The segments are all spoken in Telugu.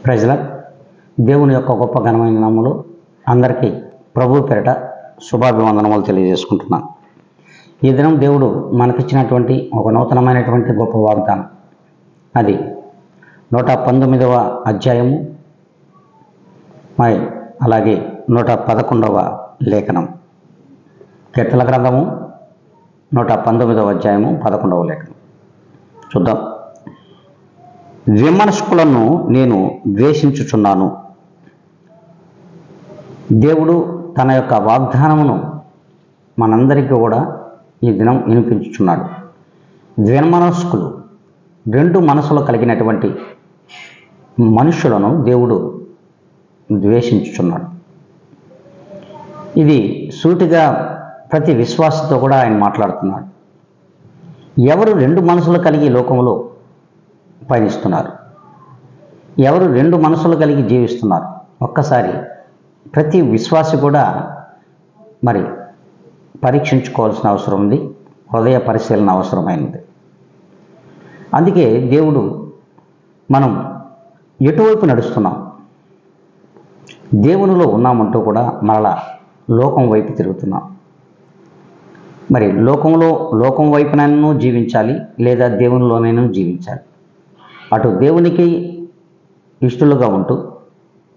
ప్రజల దేవుని యొక్క గొప్ప ఘనమైన నామములో అందరికీ ప్రభు పేరిట శుభాభివందనములు తెలియజేసుకుంటున్నాను. ఈ దినం దేవుడు మనకిచ్చినటువంటి ఒక నూతనమైనటువంటి గొప్ప వాగ్దానం. అది 119వ అధ్యాయము అలాగే 111వ లేఖనం. కీర్తన గ్రంథము 119వ అధ్యాయము 11వ లేఖనం చూద్దాం. విమర్శకులను నేను ద్వేషించుచున్నాను. దేవుడు తన యొక్క వాగ్దానమును మనందరికీ కూడా ఈ దినం వినిపించుచున్నాడు. ద్విమనస్కులు, రెండు మనసులు కలిగినటువంటి మనుషులను దేవుడు ద్వేషించుచున్నాడు. ఇది సూటిగా ప్రతి విశ్వాసతో కూడా ఆయన మాట్లాడుతున్నాడు. ఎవరు రెండు మనసులు కలిగి లోకంలో పయనిస్తున్నారు, ఎవరు రెండు మనసులు కలిగి జీవిస్తున్నారు, ఒక్కసారి ప్రతి విశ్వాసి కూడా మరి పరీక్షించుకోవాల్సిన అవసరం ఉంది. హృదయ పరిశీలన అవసరమైనది. అందుకే దేవుడు మనం ఎటువైపు నడుస్తున్నాం, దేవునిలో ఉన్నామంటూ కూడా మరలా లోకం వైపు తిరుగుతున్నాం. మరి లోకం వైపునైనా జీవించాలి, లేదా దేవునిలోనైనా జీవించాలి. అటు దేవునికి ఇష్టలుగా ఉంటూ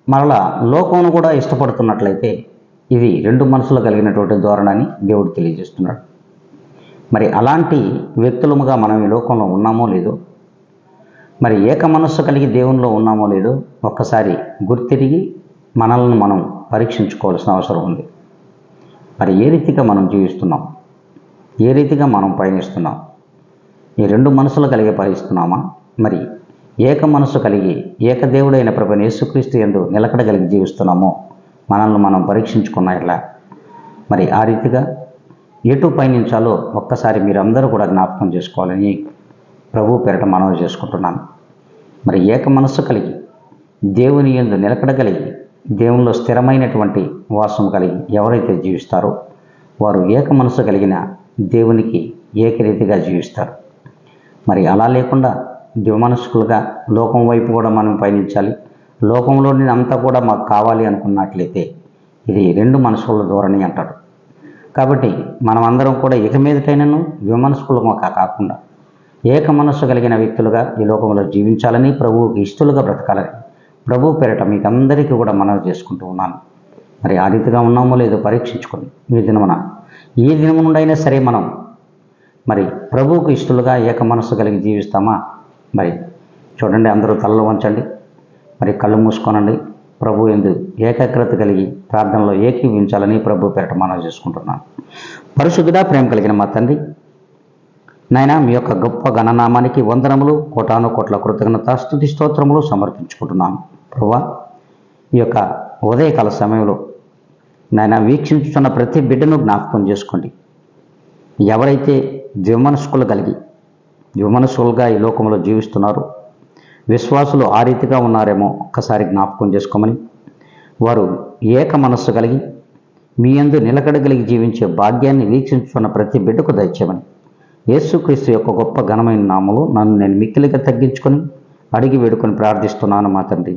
మరలా లోకమును కూడా ఇష్టపడుతున్నట్లయితే ఇది రెండు మనసులు కలిగినటువంటి ధోరణని దేవుడు తెలియజేస్తున్నాడు. మరి అలాంటి వ్యక్తులముగా మనం ఈ లోకంలో ఉన్నామో లేదో, మరి ఏక మనస్సు కలిగి దేవునిలో ఉన్నామో లేదో ఒక్కసారి గుర్తిరిగి మనల్ని మనం పరీక్షించుకోవాల్సిన అవసరం ఉంది. మరి ఏ రీతిగా మనం జీవిస్తున్నాం, ఏ రీతిగా మనం పయనిస్తున్నాం? ఈ రెండు మనసులు కలిగి పయనిస్తున్నామా? మరి ఏక మనసు కలిగి ఏకదేవుడైన ప్రభువైన యేసుక్రీస్తు యందు నిలకడ కలిగి జీవిస్తున్నామో మనల్ని మనం పరీక్షించుకున్న ఇలా మరి ఆ రీతిగా ఎటు పయనించాలో ఒక్కసారి మీరందరూ కూడా జ్ఞాపకం చేసుకోవాలని ప్రభు పేరిట మనవి చేసుకుంటున్నాను. మరి ఏక మనస్సు కలిగి దేవుని యందు నిలకడ కలిగి దేవునిలో స్థిరమైనటువంటి వాసం కలిగి ఎవరైతే జీవిస్తారో వారు ఏక మనస్సు కలిగిన దేవునికి ఏకరీతిగా జీవిస్తారు. మరి అలా లేకుండా ద్విమనస్కులుగా లోకం వైపు కూడా మనం పయనించాలి, లోకంలోని అంతా కూడా మాకు కావాలి అనుకున్నట్లయితే ఇది రెండు మనసుల ధోరణి అంటాడు. కాబట్టి మనం అందరం కూడా ఇక మీదటైనను ద్విమనస్కులుగా కాకుండా ఏక మనస్సు కలిగిన వ్యక్తులుగా ఈ లోకంలో జీవించాలని, ప్రభువుకి ఇష్టలుగా బ్రతకాలని ప్రభు పేరిట మీకు అందరికీ కూడా మనవి చేసుకుంటూ ఉన్నాను. మరి ఆ రీతిగా ఉన్నామో లేదో పరీక్షించుకొని ఈ దినము నుండైనా సరే మనం మరి ప్రభువుకు ఇష్టలుగా ఏక మనస్సు కలిగి జీవిస్తామా? మరి చూడండి, అందరూ తలలో వంచండి, మరి కళ్ళు మూసుకోనండి. ప్రభు యందు ఏకాగ్రత కలిగి ప్రార్థనలో ఏకీవించాలని ప్రభు పేరిట మనవి చేసుకుంటున్నాను. పరిశుద్ధుడా, ప్రేమ కలిగిన మా తండ్రి, నాయన మీ యొక్క గొప్ప గణనామానికి వందనములు, కోటాను కోట్ల కృతజ్ఞత స్తుతి స్తోత్రములు సమర్పించుకుంటున్నాను. ప్రభువా, ఈ యొక్క ఉదయకాల సమయంలో నాయన వీక్షించుతున్న ప్రతి బిడ్డను జ్ఞాపకం చేసుకోండి. ఎవరైతే ద్విమనస్సులుగా ఈ లోకంలో జీవిస్తున్నారు, విశ్వాసులు ఆ రీతిగా ఉన్నారేమో ఒక్కసారి జ్ఞాపకం చేసుకోమని, వారు ఏక మనస్సు కలిగి మీ యందు నిలకడ కలిగి జీవించే భాగ్యాన్ని వీక్షించుతున్న ప్రతి బిడ్డకు దయచేయమని యేసుక్రీస్తు యొక్క గొప్ప ఘనమైన నామములో నన్ను నేను మిక్కిలిగా తగ్గించుకొని అడిగి వేడుకొని ప్రార్థిస్తున్నాను మా తండ్రి.